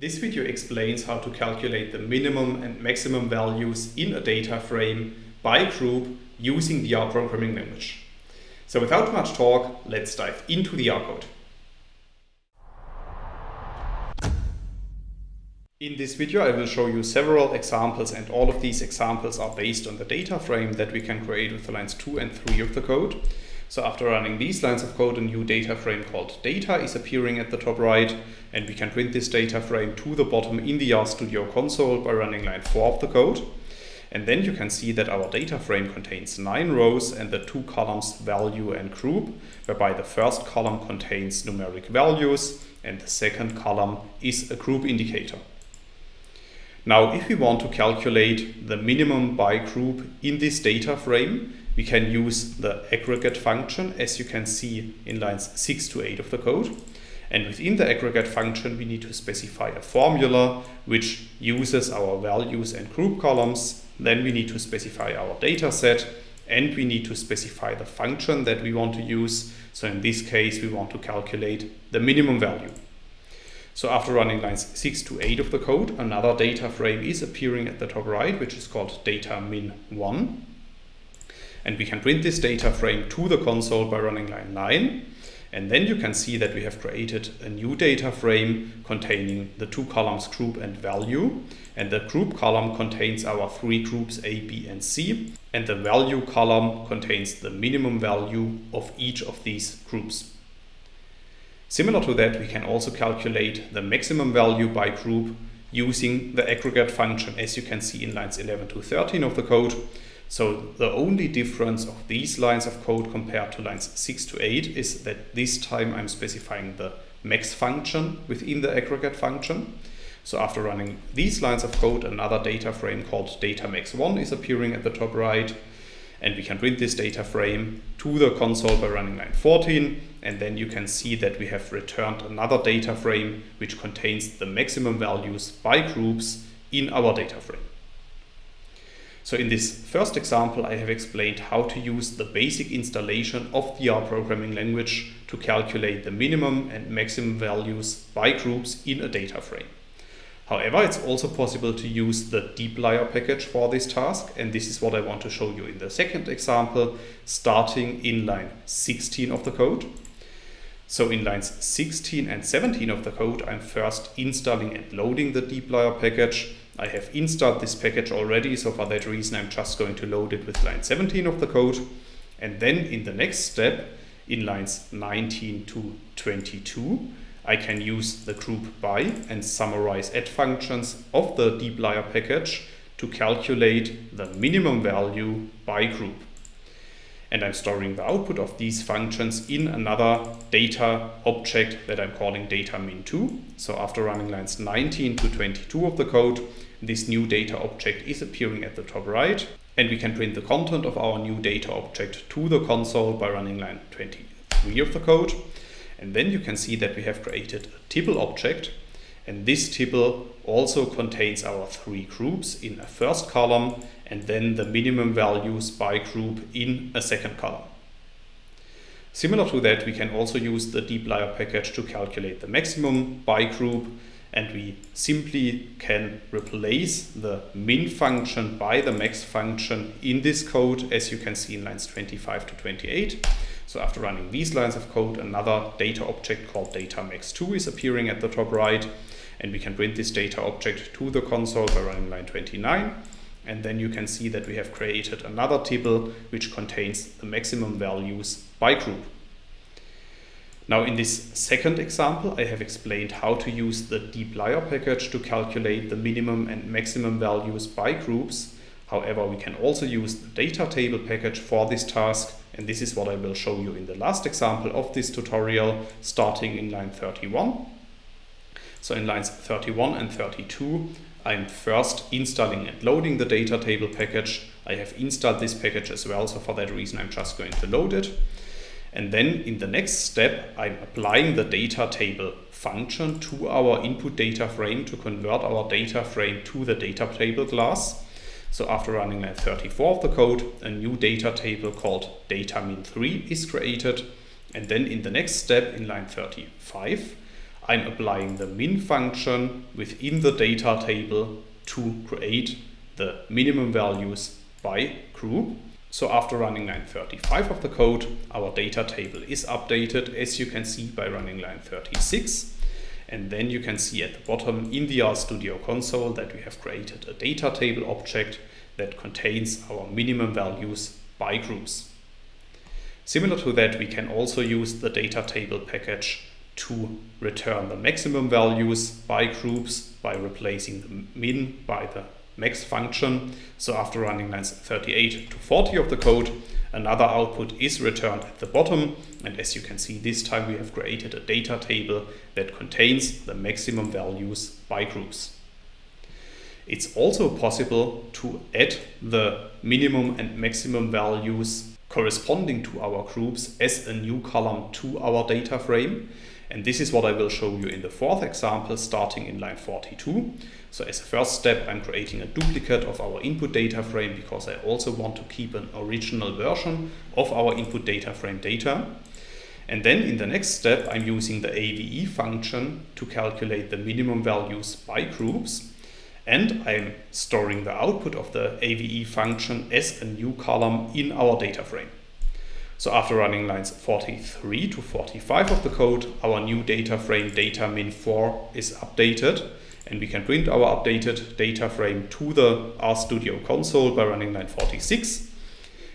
This video explains how to calculate the minimum and maximum values in a data frame by group using the R programming language. So without much talk, let's dive into the R code. In this video I will show you several examples, and all of these examples are based on the data frame that we can create with the lines 2 and 3 of the code. So after running these lines of code, a new data frame called data is appearing at the top right, and we can print this data frame to the bottom in the RStudio console by running line 4 of the code. And then you can see that our data frame contains 9 rows and the 2 columns value and group, whereby the first column contains numeric values and the second column is a group indicator. Now, if we want to calculate the minimum by group in this data frame, we can use the aggregate function, as you can see in lines 6 to 8 of the code. And within the aggregate function, we need to specify a formula which uses our values and group columns. Then we need to specify our data set, and we need to specify the function that we want to use. So in this case, we want to calculate the minimum value. So after running lines 6 to 8 of the code, another data frame is appearing at the top right, which is called data min1. And we can print this data frame to the console by running line 9. And then you can see that we have created a new data frame containing the 2 columns group and value. And the group column contains our 3 groups A, B, and C. And the value column contains the minimum value of each of these groups. Similar to that, we can also calculate the maximum value by group using the aggregate function, as you can see in lines 11 to 13 of the code. So the only difference of these lines of code compared to lines 6 to 8 is that this time I'm specifying the max function within the aggregate function. So after running these lines of code, another data frame called data max1 is appearing at the top right. And we can print this data frame to the console by running line 14. And then you can see that we have returned another data frame which contains the maximum values by groups in our data frame. So in this first example, I have explained how to use the basic installation of the R programming language to calculate the minimum and maximum values by groups in a data frame. However, it's also possible to use the dplyr package for this task, and this is what I want to show you in the second example, starting in line 16 of the code. So in lines 16 and 17 of the code, I'm first installing and loading the dplyr package. I have installed this package already, so for that reason I'm just going to load it with line 17 of the code. And then in the next step, in lines 19 to 22, I can use the group by and summarize add functions of the dplyr package to calculate the minimum value by group. And I'm storing the output of these functions in another data object that I'm calling data min2. So after running lines 19 to 22 of the code, this new data object is appearing at the top right, and we can print the content of our new data object to the console by running line 23 of the code. And then you can see that we have created a table object, and this table also contains our 3 groups in a first column and then the minimum values by group in a second column. Similar to that, we can also use the dplyr package to calculate the maximum by group, and we simply can replace the min function by the max function in this code, as you can see in lines 25 to 28. So after running these lines of code, another data object called data max2 is appearing at the top right, and we can print this data object to the console by running line 29. And then you can see that we have created another table which contains the maximum values by group. Now in this second example, I have explained how to use the dplyr package to calculate the minimum and maximum values by groups. However, we can also use the data.table package for this task, and this is what I will show you in the last example of this tutorial, starting in line 31. So in lines 31 and 32, I'm first installing and loading the data.table package. I have installed this package as well, so for that reason I'm just going to load it. And then in the next step, I'm applying the data.table function to our input data frame to convert our data frame to the data.table class. So after running line 34 of the code, a new data table called data min3 is created. And then in the next step, in line 35, I'm applying the min function within the data table to create the minimum values by group. So after running line 35 of the code, our data table is updated, as you can see by running line 36. And then you can see at the bottom in the RStudio console that we have created a data table object that contains our minimum values by groups. Similar to that, we can also use the data table package to return the maximum values by groups by replacing the min by the max function. So after running lines 38 to 40 of the code, another output is returned at the bottom. And as you can see, this time we have created a data table that contains the maximum values by groups. It's also possible to add the minimum and maximum values corresponding to our groups as a new column to our data frame. And this is what I will show you in the fourth example, starting in line 42. So as a first step, I'm creating a duplicate of our input data frame because I also want to keep an original version of our input data frame data. And then in the next step, I'm using the AVE function to calculate the minimum values by groups. And I'm storing the output of the AVE function as a new column in our data frame. So after running lines 43 to 45 of the code, our new data frame data min4 is updated, and we can print our updated data frame to the RStudio console by running line 46.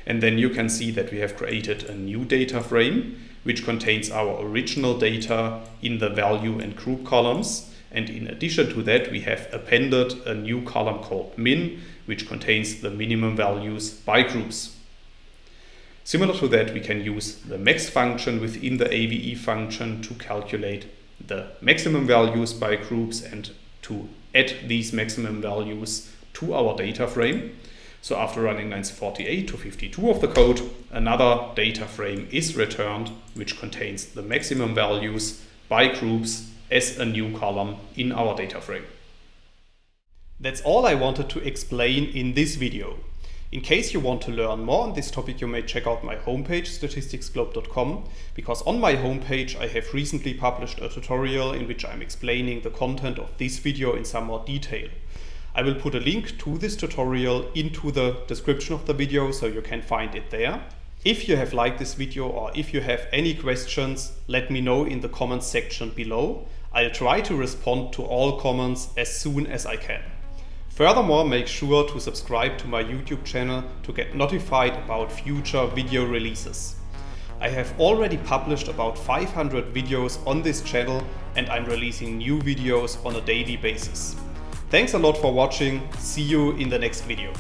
And then you can see that we have created a new data frame which contains our original data in the value and group columns. And in addition to that, we have appended a new column called min, which contains the minimum values by groups. Similar to that, we can use the max function within the AVE function to calculate the maximum values by groups and to add these maximum values to our data frame. So after running lines 48 to 52 of the code, another data frame is returned, which contains the maximum values by groups as a new column in our data frame. That's all I wanted to explain in this video. In case you want to learn more on this topic, you may check out my homepage statisticsglobe.com, because on my homepage I have recently published a tutorial in which I'm explaining the content of this video in some more detail. I will put a link to this tutorial into the description of the video so you can find it there. If you have liked this video or if you have any questions, let me know in the comments section below. I'll try to respond to all comments as soon as I can. Furthermore, make sure to subscribe to my YouTube channel to get notified about future video releases. I have already published about 500 videos on this channel and I'm releasing new videos on a daily basis. Thanks a lot for watching. See you in the next video.